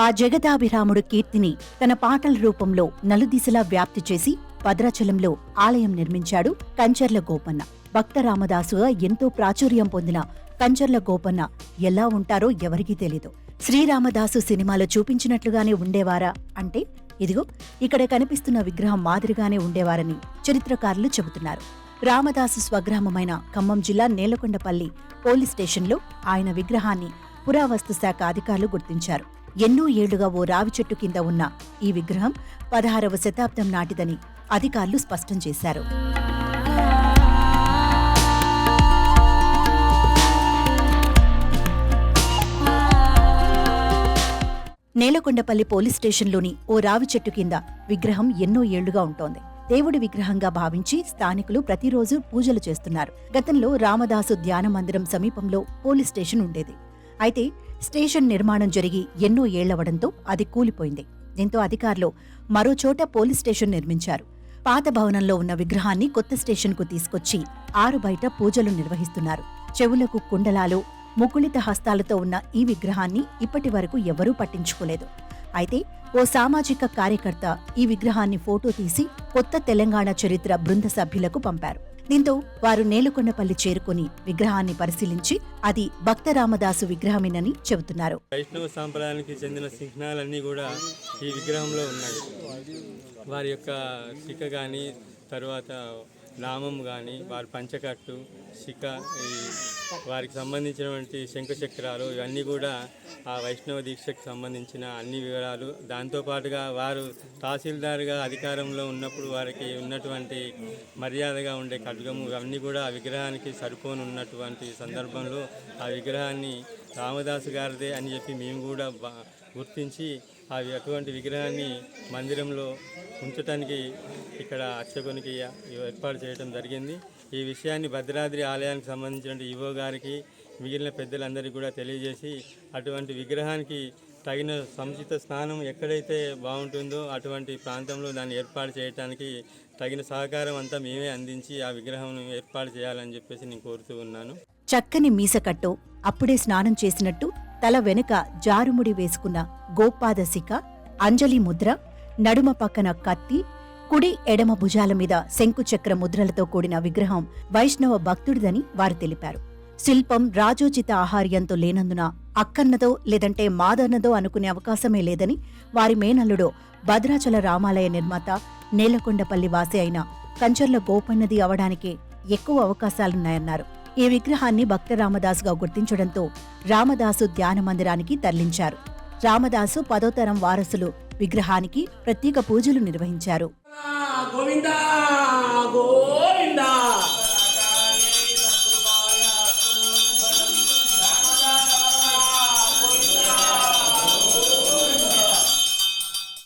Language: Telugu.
ఆ జగదాభిరాముడు కీర్తిని తన పాటల రూపంలో నలుదిశలా వ్యాప్తి చేసి భద్రాచలంలో ఆలయం నిర్మించాడు కంచర్ల గోపన్న. భక్త రామదాసుగా ఎంతో ప్రాచుర్యం పొందిన కంచర్ల గోపన్న ఎలా ఉంటారో ఎవరికీ తెలీదు. శ్రీరామదాసు సినిమాలో చూపించినట్లుగానే ఉండేవారా అంటే ఇదిగో ఇక్కడ కనిపిస్తున్న విగ్రహం మాదిరిగానే ఉండేవారని చరిత్రకారులు చెబుతున్నారు. రామదాసు స్వగ్రామమైన ఖమ్మం జిల్లా నేలకొండపల్లి పోలీస్ స్టేషన్లో ఆయన విగ్రహాన్ని పురావస్తు శాఖ అధికారులు గుర్తించారు. ఎన్నో ఏళ్లుగా ఓ రావి చెట్టు కింద ఉన్న ఈ విగ్రహం 16వ శతాబ్దం నాటిదని అధికారులు స్పష్టం చేశారు. నేలకొండపల్లి పోలీస్ స్టేషన్లోని ఓ రావి చెట్టు కింద విగ్రహం ఎన్నో ఏళ్లుగా ఉంటోంది. దేవుడి విగ్రహంగా భావించి స్థానికులు ప్రతిరోజు పూజలు చేస్తున్నారు. గతంలో రామదాసు ధ్యాన మందిరం సమీపంలో పోలీస్ స్టేషన్ ఉండేది. అయితే స్టేషన్ నిర్మాణం జరిగి ఎన్నో ఏళ్లవడంతో అది కూలిపోయింది. దీంతో అధికారులు మరో చోట పోలీస్ స్టేషన్ నిర్మించారు. పాత భవనంలో ఉన్న విగ్రహాన్ని కొత్త స్టేషన్కు తీసుకొచ్చి ఆరు బయట పూజలు నిర్వహిస్తున్నారు. చెవులకు కుండలాలు, ముకుళిత హస్తాలతో ఉన్న ఈ విగ్రహాన్ని ఇప్పటి వరకు ఎవరూ పట్టించుకోలేదు. అయితే ఓ సామాజిక కార్యకర్త ఈ విగ్రహాన్ని ఫోటో తీసి కొత్త తెలంగాణ చరిత్ర బృంద సభ్యులకు పంపారు. దీంతో వారు నేలకొండపల్లి చేరుకుని విగ్రహాన్ని పరిశీలించి అది భక్త రామదాసు విగ్రహమేనని చెబుతున్నారు. వైష్ణవ సాంప్రదాయానికి చెందిన చిహ్నాలన్నీ కూడా ఈ విగ్రహంలో ఉన్నాయి. వారి యొక్క శిఖ కానీ, తర్వాత నామం కానీ, వారి పంచకట్టు, శిఖ, వారికి సంబంధించినటువంటి శంఖచక్రాలు ఇవన్నీ కూడా ఆ వైష్ణవ దీక్షకు సంబంధించిన అన్ని వివరాలు. దాంతోపాటుగా వారు తహసీల్దార్గా అధికారంలో ఉన్నప్పుడు వారికి ఉన్నటువంటి మర్యాదగా ఉండే ఖడ్గము ఇవన్నీ కూడా ఆ విగ్రహానికి సరిపోని ఉన్నటువంటి సందర్భంలో ఆ విగ్రహాన్ని రామదాసు గారిదే అని చెప్పి మేము కూడా గుర్తించి అటువంటి విగ్రహాన్ని మందిరంలో ఉంచడానికి ఇక్కడ అర్చకునికి ఏర్పాటు చేయడం జరిగింది. ఈ విషయాన్ని భద్రాద్రి ఆలయానికి సంబంధించిన ఈవో గారికి, మిగిలిన పెద్దలందరికీ కూడా తెలియజేసి అటువంటి విగ్రహానికి తగిన సముచిత స్థానం ఎక్కడైతే బాగుంటుందో అటువంటి ప్రాంతంలో దాన్ని ఏర్పాటు చేయడానికి తగిన సహకారం అంతా మేమే అందించి ఆ విగ్రహం ఏర్పాటు చేయాలని చెప్పేసి నేను కోరుతూ ఉన్నాను. చక్కని మీసకట్టు, అప్పుడే స్నానం చేసినట్టు తల వెనుక జారుముడి వేసుకున్న గోపాద శిఖ, అంజలి ముద్ర, నడుమ పక్కన కత్తి, కుడి ఎడమ భుజాల మీద శంకుచక్ర ముద్రలతో కూడిన విగ్రహం వైష్ణవ భక్తుడిదని వారు తెలిపారు. శిల్పం రాజోచిత ఆహార్యంతో లేనందున అక్కన్నదో లేదంటే మాదన్నదో అనుకునే అవకాశమే లేదని వారి మేనల్లుడో భద్రాచల రామాలయ నిర్మాత నేలకొండపల్లి వాసి అయిన కంచర్ల గోపన్నది అవడానికే ఎక్కువ అవకాశాలున్నాయన్నారు. ఈ విగ్రహాన్ని భక్త రామదాసుగా గుర్తించడంతో రామదాసు ధ్యాన మందిరానికి తరలించారు. రామదాసు 10వ తరం వారసులు విగ్రహానికి ప్రత్యేక పూజలు నిర్వహించారు.